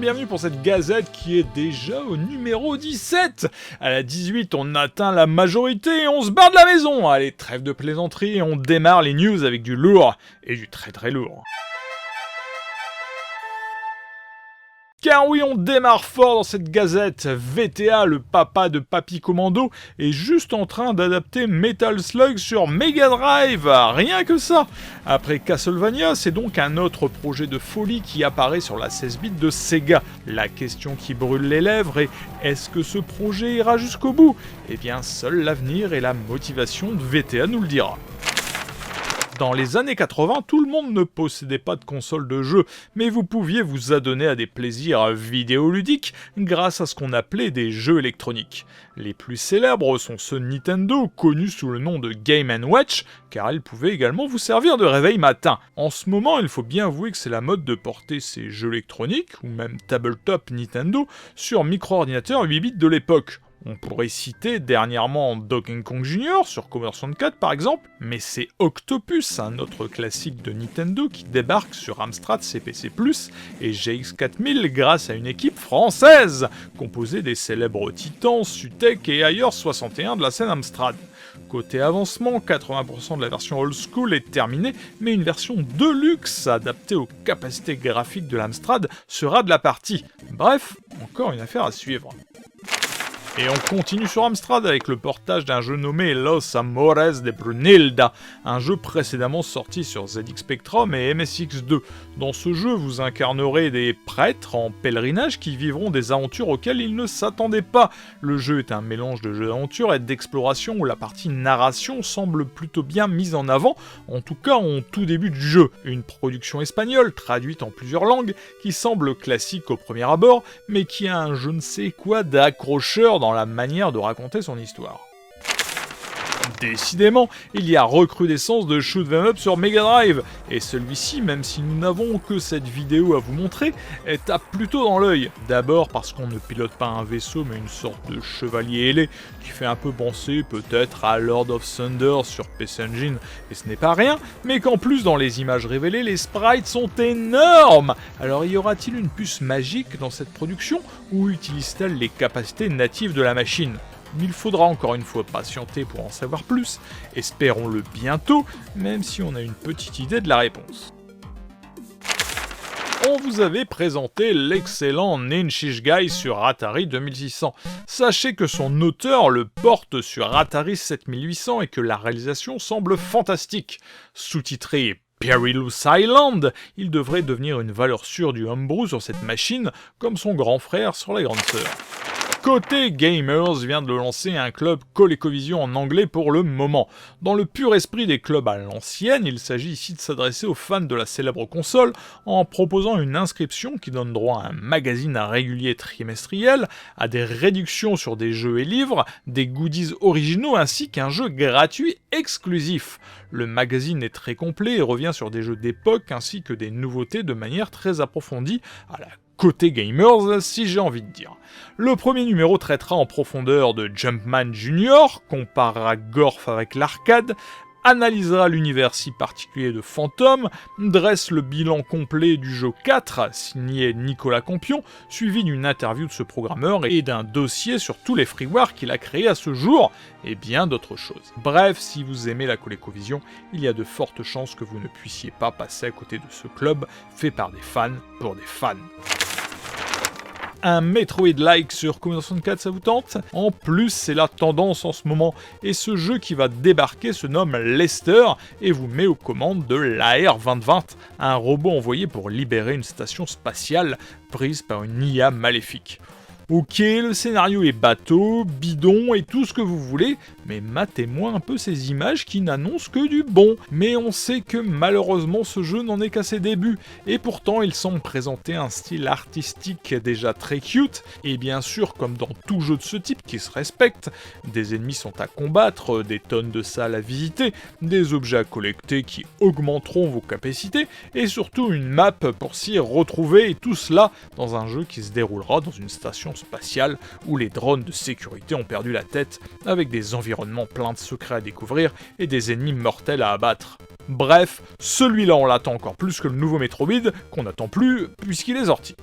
bienvenue pour cette gazette qui est déjà au numéro 17. À la 18, on atteint la majorité et on se barre de la maison. Allez, trêve de plaisanterie et on démarre les news avec du lourd et du très très lourd. Car oui, on démarre fort dans cette gazette. VTA, le papa de Papy Commando, est juste en train d'adapter Metal Slug sur Mega Drive. Rien que ça. Après Castlevania, c'est donc un autre projet de folie qui apparaît sur la 16 bits de Sega. La question qui brûle les lèvres est: est-ce que ce projet ira jusqu'au bout? Eh bien, seul l'avenir et la motivation de VTA nous le dira. Dans les années 80, tout le monde ne possédait pas de console de jeu, mais vous pouviez vous adonner à des plaisirs vidéoludiques grâce à ce qu'on appelait des jeux électroniques. Les plus célèbres sont ceux de Nintendo, connus sous le nom de Game & Watch, car ils pouvaient également vous servir de réveil matin. En ce moment, il faut bien avouer que c'est la mode de porter ces jeux électroniques, ou même tabletop Nintendo, sur micro-ordinateur 8 bits de l'époque. On pourrait citer dernièrement Donkey Kong Jr. sur Commodore 64 par exemple, mais c'est Octopus, un autre classique de Nintendo qui débarque sur Amstrad CPC+, et GX4000 grâce à une équipe française, composée des célèbres titans Sutek et Ailleurs 61 de la scène Amstrad. Côté avancement, 80% de la version old school est terminée, mais une version deluxe adaptée aux capacités graphiques de l'Amstrad sera de la partie. Bref, encore une affaire à suivre. Et on continue sur Amstrad avec le portage d'un jeu nommé Los Amores de Brunilda, un jeu précédemment sorti sur ZX Spectrum et MSX2. Dans ce jeu, vous incarnerez des prêtres en pèlerinage qui vivront des aventures auxquelles ils ne s'attendaient pas. Le jeu est un mélange de jeu d'aventure et d'exploration où la partie narration semble plutôt bien mise en avant, en tout cas en tout début du jeu. Une production espagnole traduite en plusieurs langues qui semble classique au premier abord, mais qui a un je ne sais quoi d'accrocheur dans la manière de raconter son histoire. Décidément, il y a recrudescence de Shoot 'em Up sur Mega Drive, et celui-ci, même si nous n'avons que cette vidéo à vous montrer, tape plutôt dans l'œil. D'abord parce qu'on ne pilote pas un vaisseau mais une sorte de chevalier ailé, qui fait un peu penser peut-être à Lord of Thunder sur PC Engine, et ce n'est pas rien, mais qu'en plus dans les images révélées, les sprites sont énormes. Alors y aura-t-il une puce magique dans cette production, ou utilise-t-elle les capacités natives de la machine ? Il faudra encore une fois patienter pour en savoir plus, espérons-le bientôt, même si on a une petite idée de la réponse. On vous avait présenté l'excellent Ninja Guy sur Atari 2600. Sachez que son auteur le porte sur Atari 7800 et que la réalisation semble fantastique. Sous-titré Perilous Island, il devrait devenir une valeur sûre du homebrew sur cette machine, comme son grand frère sur la grande sœur. Côté Gamers vient de lancer un club ColecoVision en anglais pour le moment. Dans le pur esprit des clubs à l'ancienne, il s'agit ici de s'adresser aux fans de la célèbre console en proposant une inscription qui donne droit à un magazine régulier trimestriel, à des réductions sur des jeux et livres, des goodies originaux ainsi qu'un jeu gratuit exclusif. Le magazine est très complet et revient sur des jeux d'époque ainsi que des nouveautés de manière très approfondie à la côté gamers, si j'ai envie de dire. Le premier numéro traitera en profondeur de Jumpman Jr., comparera Gorf avec l'arcade, analysera l'univers si particulier de Phantom, dresse le bilan complet du jeu 4, signé Nicolas Campion, suivi d'une interview de ce programmeur et d'un dossier sur tous les freewares qu'il a créés à ce jour, et bien d'autres choses. Bref, si vous aimez la ColecoVision, il y a de fortes chances que vous ne puissiez pas passer à côté de ce club fait par des fans pour des fans. Un Metroid-like sur Commodore 64, ça vous tente? En plus, c'est la tendance en ce moment, et ce jeu qui va débarquer se nomme Lester, et vous met aux commandes de l'AR 2020, un robot envoyé pour libérer une station spatiale prise par une IA maléfique. Ok, le scénario est bateau, bidon et tout ce que vous voulez, mais matez-moi un peu ces images qui n'annoncent que du bon. Mais on sait que malheureusement ce jeu n'en est qu'à ses débuts, et pourtant il semble présenter un style artistique déjà très cute, et bien sûr comme dans tout jeu de ce type qui se respecte, des ennemis sont à combattre, des tonnes de salles à visiter, des objets à collecter qui augmenteront vos capacités, et surtout une map pour s'y retrouver, et tout cela dans un jeu qui se déroulera dans une station spatiale où les drones de sécurité ont perdu la tête, avec des environnements pleins de secrets à découvrir et des ennemis mortels à abattre. Bref, celui-là on l'attend encore plus que le nouveau Metroid, qu'on n'attend plus puisqu'il est sorti.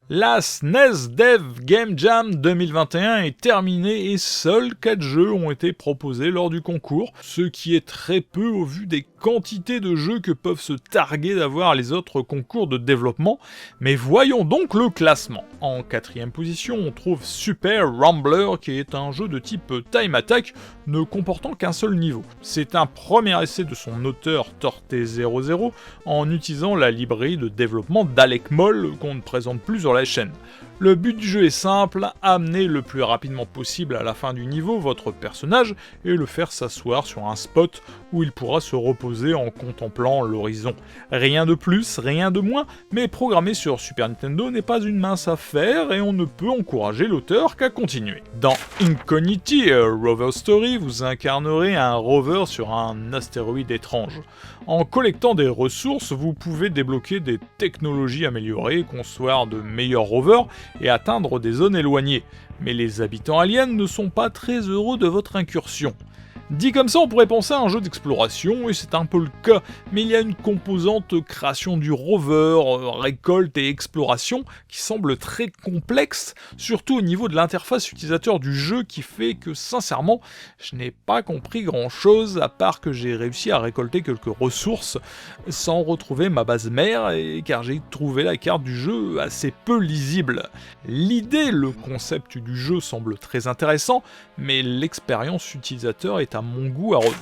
La SNES Dev Game Jam 2021 est terminée et seuls 4 jeux ont été proposés lors du concours, ce qui est très peu au vu des quantités de jeux que peuvent se targuer d'avoir les autres concours de développement, mais voyons donc le classement. En 4ème position, on trouve Super Rambler qui est un jeu de type Time Attack ne comportant qu'un seul niveau. C'est un premier essai de son auteur Torte00 en utilisant la librairie de développement d'Alec Moll qu'on ne présente plus sur la chaîne. Le but du jeu est simple, amener le plus rapidement possible à la fin du niveau votre personnage et le faire s'asseoir sur un spot où il pourra se reposer en contemplant l'horizon. Rien de plus, rien de moins, mais programmer sur Super Nintendo n'est pas une mince affaire et on ne peut encourager l'auteur qu'à continuer. Dans Incognity, a Rover Story, vous incarnerez un rover sur un astéroïde étrange. En collectant des ressources, vous pouvez débloquer des technologies améliorées, concevoir de meilleurs rovers et atteindre des zones éloignées. Mais les habitants aliens ne sont pas très heureux de votre incursion. Dit comme ça, on pourrait penser à un jeu d'exploration, et c'est un peu le cas, mais il y a une composante création du rover, récolte et exploration qui semble très complexe, surtout au niveau de l'interface utilisateur du jeu qui fait que, sincèrement, je n'ai pas compris grand chose à part que j'ai réussi à récolter quelques ressources sans retrouver ma base mère, et car j'ai trouvé la carte du jeu assez peu lisible. L'idée, le concept du jeu semble très intéressant, mais l'expérience utilisateur est à mon goût à revoir.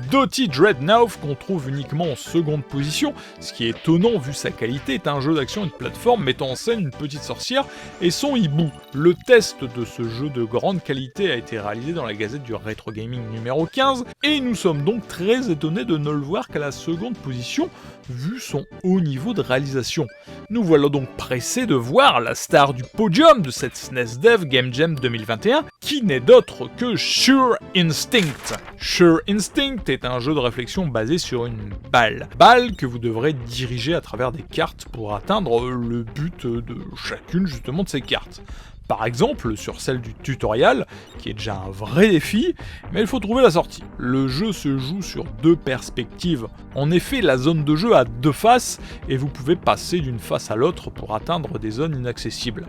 Doughty Dreadnought, qu'on trouve uniquement en seconde position, ce qui est étonnant vu sa qualité, est un jeu d'action et de plateforme mettant en scène une petite sorcière et son hibou. Le test de ce jeu de grande qualité a été réalisé dans la Gazette du Retro Gaming numéro 15, et nous sommes donc très étonnés de ne le voir qu'à la seconde position, vu son haut niveau de réalisation. Nous voilà donc pressés de voir la star du podium de cette SNES Dev Game Jam 2021, qui n'est d'autre que Sure Instinct. Sure Instinct est un jeu de réflexion basé sur une balle que vous devrez diriger à travers des cartes pour atteindre le but de chacune justement de ces cartes. Par exemple, sur celle du tutoriel, qui est déjà un vrai défi, mais il faut trouver la sortie. Le jeu se joue sur 2 perspectives. En effet, la zone de jeu a 2 faces, et vous pouvez passer d'une face à l'autre pour atteindre des zones inaccessibles.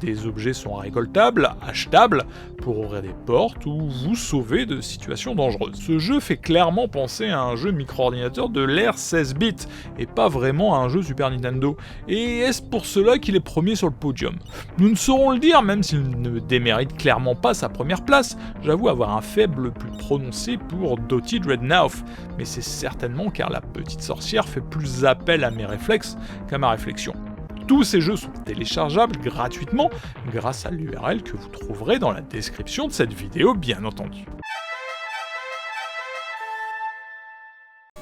Des objets sont récoltables, achetables, pour ouvrir des portes ou vous sauver de situations dangereuses. Ce jeu fait clairement penser à un jeu micro-ordinateur de l'ère 16 bits, et pas vraiment à un jeu Super Nintendo. Et est-ce pour cela qu'il est premier sur le podium? Nous ne saurons le dire, même s'il ne démérite clairement pas sa première place. J'avoue avoir un faible plus prononcé pour Doughty Dreadnought, mais c'est certainement car la petite sorcière fait plus appel à mes réflexes qu'à ma réflexion. Tous ces jeux sont téléchargeables gratuitement grâce à l'URL que vous trouverez dans la description de cette vidéo, bien entendu.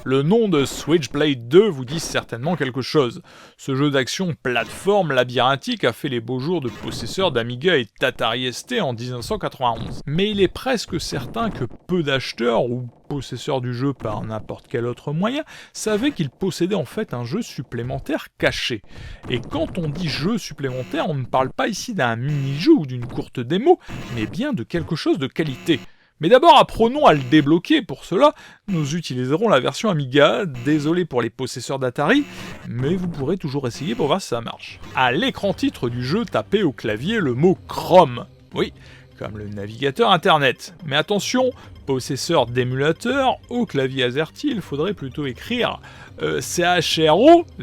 Le nom de Switchblade 2 vous dit certainement quelque chose. Ce jeu d'action plateforme labyrinthique a fait les beaux jours de possesseurs d'Amiga et d'Atari ST en 1991. Mais il est presque certain que peu d'acheteurs ou possesseurs du jeu par n'importe quel autre moyen savaient qu'il possédait en fait un jeu supplémentaire caché. Et quand on dit jeu supplémentaire, on ne parle pas ici d'un mini-jeu ou d'une courte démo, mais bien de quelque chose de qualité. Mais d'abord, apprenons à le débloquer. Pour cela, nous utiliserons la version Amiga. Désolé pour les possesseurs d'Atari, mais vous pourrez toujours essayer pour voir si ça marche. À l'écran titre du jeu, tapez au clavier le mot Chrome. Oui, comme le navigateur internet. Mais attention, possesseur d'émulateur, au clavier AZERTY, il faudrait plutôt écrire CHRO,E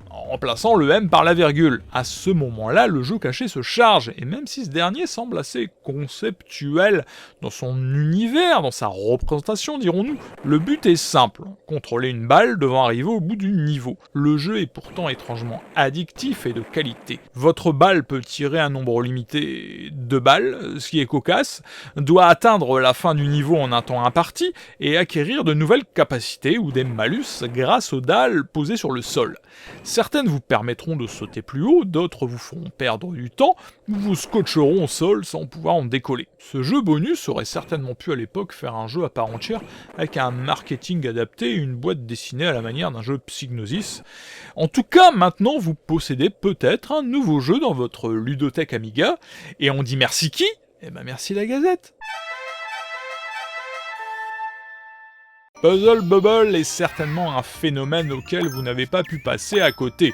en remplaçant le M par la virgule. À ce moment-là, le jeu caché se charge, et même si ce dernier semble assez conceptuel dans son univers, dans sa représentation, dirons-nous, le but est simple, contrôler une balle devant arriver au bout du niveau. Le jeu est pourtant étrangement addictif et de qualité. Votre balle peut tirer un nombre limité de balles, ce qui est cocasse, doit atteindre la fin du niveau en un temps imparti, et acquérir de nouvelles capacités ou des malus grâce aux dalles posées sur le sol. Certaines vous permettront de sauter plus haut, d'autres vous feront perdre du temps, ou vous scotcheront au sol sans pouvoir en décoller. Ce jeu bonus aurait certainement pu à l'époque faire un jeu à part entière, avec un marketing adapté et une boîte dessinée à la manière d'un jeu Psygnosis. En tout cas, maintenant vous possédez peut-être un nouveau jeu dans votre ludothèque Amiga, et on dit merci qui? Eh ben merci la Gazette. Puzzle Bubble est certainement un phénomène auquel vous n'avez pas pu passer à côté.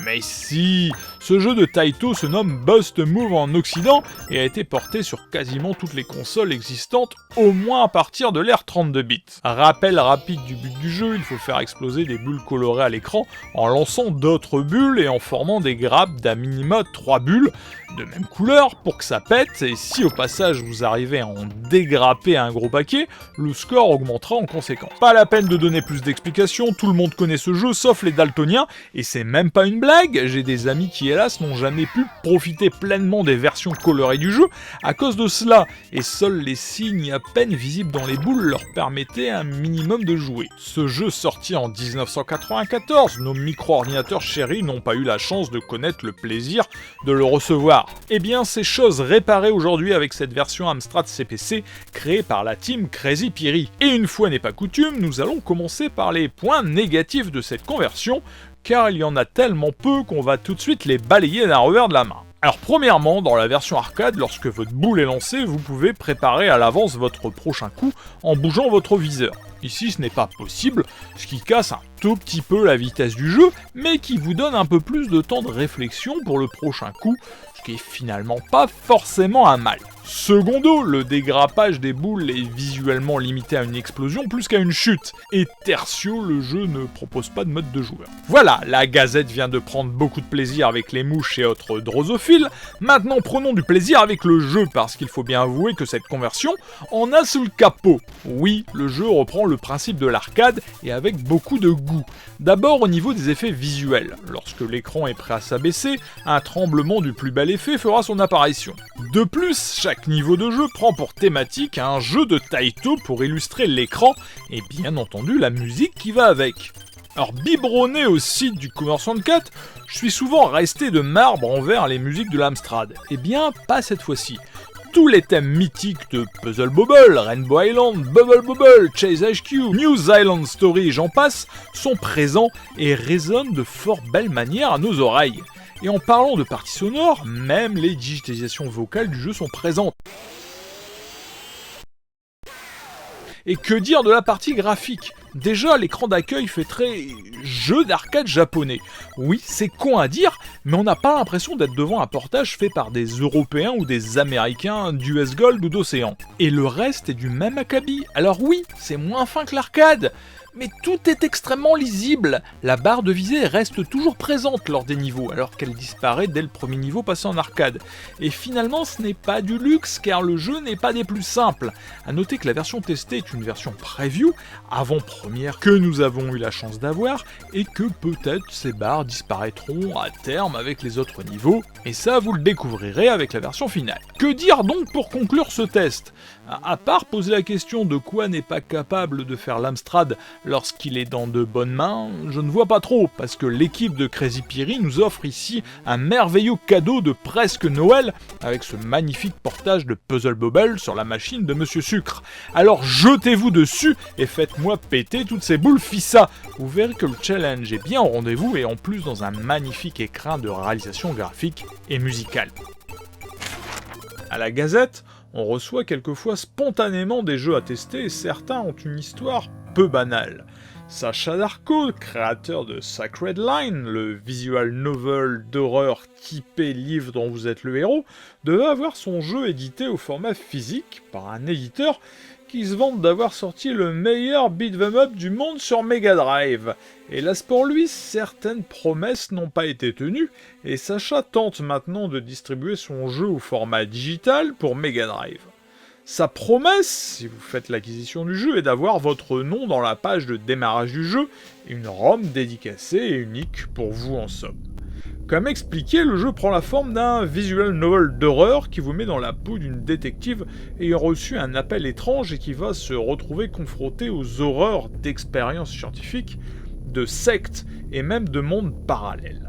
Mais si, ce jeu de Taito se nomme Bust Move en Occident et a été porté sur quasiment toutes les consoles existantes, au moins à partir de l'ère 32 bits. Rappel rapide du but du jeu, il faut faire exploser des bulles colorées à l'écran en lançant d'autres bulles et en formant des grappes d'à minima 3 bulles de même couleur pour que ça pète, et si au passage vous arrivez à en dégrapper un gros paquet, le score augmentera en conséquence. Pas la peine de donner plus d'explications, tout le monde connaît ce jeu sauf les daltoniens, et c'est même pas une blague, j'ai des amis qui hélas n'ont jamais pu profiter pleinement des versions colorées du jeu à cause de cela, et seuls les signes à peine visibles dans les boules leur permettaient un minimum de jouer. Ce jeu sorti en 1994, nos micro-ordinateurs chéris n'ont pas eu la chance de connaître le plaisir de le recevoir. Eh bien, c'est chose réparée aujourd'hui avec cette version Amstrad CPC créée par la team Crazy Piri. Et une fois n'est pas coutume, nous allons commencer par les points négatifs de cette conversion, car il y en a tellement peu qu'on va tout de suite les balayer d'un revers de la main. Alors premièrement, dans la version arcade, lorsque votre boule est lancée, vous pouvez préparer à l'avance votre prochain coup en bougeant votre viseur. Ici, ce n'est pas possible, ce qui casse un tout petit peu la vitesse du jeu, mais qui vous donne un peu plus de temps de réflexion pour le prochain coup, ce qui est finalement pas forcément un mal. Secondo, le dégrappage des boules est visuellement limité à une explosion plus qu'à une chute. Et tertio, le jeu ne propose pas de mode de joueur. Voilà, la Gazette vient de prendre beaucoup de plaisir avec les mouches et autres drosophiles. Maintenant prenons du plaisir avec le jeu, parce qu'il faut bien avouer que cette conversion en a sous le capot. Oui, le jeu reprend le principe de l'arcade et avec beaucoup de goût. D'abord au niveau des effets visuels. Lorsque l'écran est prêt à s'abaisser, un tremblement du plus bel effet fera son apparition. De plus, chaque niveau de jeu prend pour thématique un jeu de Taito pour illustrer l'écran et bien entendu la musique qui va avec. Alors biberonné au site du Commodore 64, je suis souvent resté de marbre envers les musiques de l'Amstrad. Eh bien pas cette fois-ci. Tous les thèmes mythiques de Puzzle Bobble, Rainbow Island, Bubble Bobble, Chase HQ, News Island Story et j'en passe sont présents et résonnent de fort belle manière à nos oreilles. Et en parlant de parties sonores, même les digitalisations vocales du jeu sont présentes. Et que dire de la partie graphique ? Déjà, l'écran d'accueil fait très jeu d'arcade japonais. Oui, c'est con à dire, mais on n'a pas l'impression d'être devant un portage fait par des Européens ou des Américains d'US Gold ou d'Océan. Et le reste est du même acabit. Alors oui, c'est moins fin que l'arcade, mais tout est extrêmement lisible. La barre de visée reste toujours présente lors des niveaux, alors qu'elle disparaît dès le premier niveau passé en arcade. Et finalement, ce n'est pas du luxe, car le jeu n'est pas des plus simples. A noter que la version testée est une version preview, avant-première que nous avons eu la chance d'avoir, et que peut-être ces barres disparaîtront à terme avec les autres niveaux, et ça vous le découvrirez avec la version finale. Que dire donc pour conclure ce test ? À part poser la question de quoi n'est pas capable de faire l'Amstrad lorsqu'il est dans de bonnes mains, je ne vois pas trop, parce que l'équipe de Crazy Piri nous offre ici un merveilleux cadeau de presque Noël, avec ce magnifique portage de Puzzle Bobble sur la machine de Monsieur Sucre. Alors jetez-vous dessus et faites-moi péter toutes ces boules fissa. Vous verrez que le challenge est bien au rendez-vous et en plus dans un magnifique écrin de réalisation graphique et musicale. À la Gazette, on reçoit quelquefois spontanément des jeux à tester et certains ont une histoire peu banale. Sacha Darko, créateur de Sacred Line, le visual novel d'horreur typé livre dont vous êtes le héros, devait avoir son jeu édité au format physique par un éditeur qui se vante d'avoir sorti le meilleur beat'em up du monde sur Mega Drive. Hélas pour lui, certaines promesses n'ont pas été tenues, et Sacha tente maintenant de distribuer son jeu au format digital pour Mega Drive. Sa promesse, si vous faites l'acquisition du jeu, est d'avoir votre nom dans la page de démarrage du jeu, et une ROM dédicacée et unique pour vous en somme. Comme expliqué, le jeu prend la forme d'un visual novel d'horreur qui vous met dans la peau d'une détective ayant reçu un appel étrange et qui va se retrouver confrontée aux horreurs d'expériences scientifiques, de sectes et même de mondes parallèles.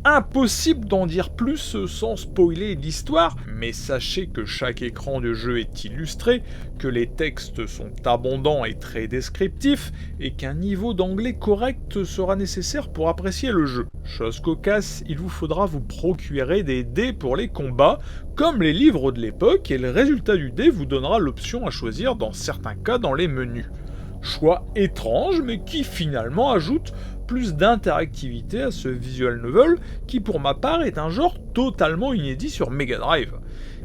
Impossible d'en dire plus sans spoiler l'histoire, mais sachez que chaque écran de jeu est illustré, que les textes sont abondants et très descriptifs, et qu'un niveau d'anglais correct sera nécessaire pour apprécier le jeu. Chose cocasse, il vous faudra vous procurer des dés pour les combats, comme les livres de l'époque, et le résultat du dé vous donnera l'option à choisir dans certains cas dans les menus. Choix étrange, mais qui finalement ajoute plus d'interactivité à ce visual novel qui pour ma part est un genre totalement inédit sur Mega Drive.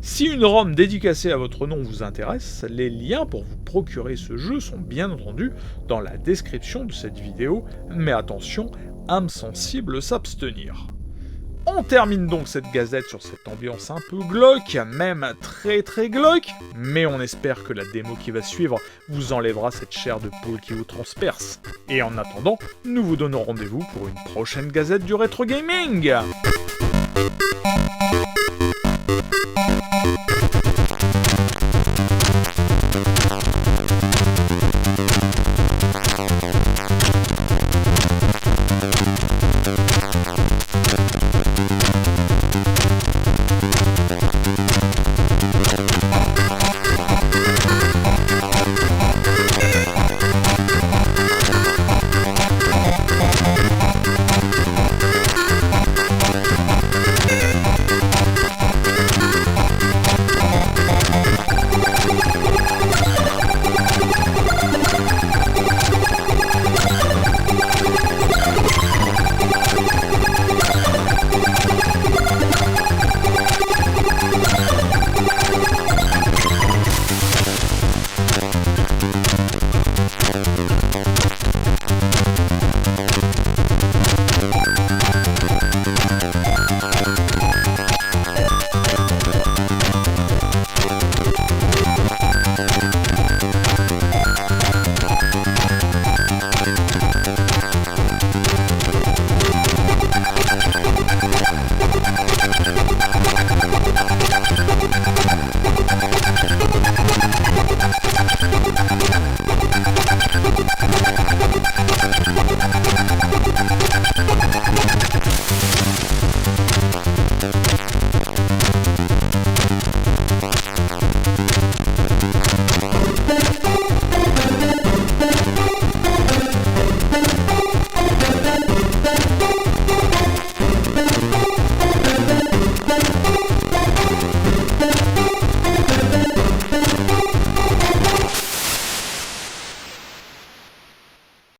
Si une ROM dédicacée à votre nom vous intéresse, les liens pour vous procurer ce jeu sont bien entendu dans la description de cette vidéo, mais attention, âme sensible s'abstenir. On termine donc cette gazette sur cette ambiance un peu glauque, même très glauque, mais on espère que la démo qui va suivre vous enlèvera cette chair de poule qui vous transperce. Et en attendant, nous vous donnons rendez-vous pour une prochaine gazette du rétro gaming.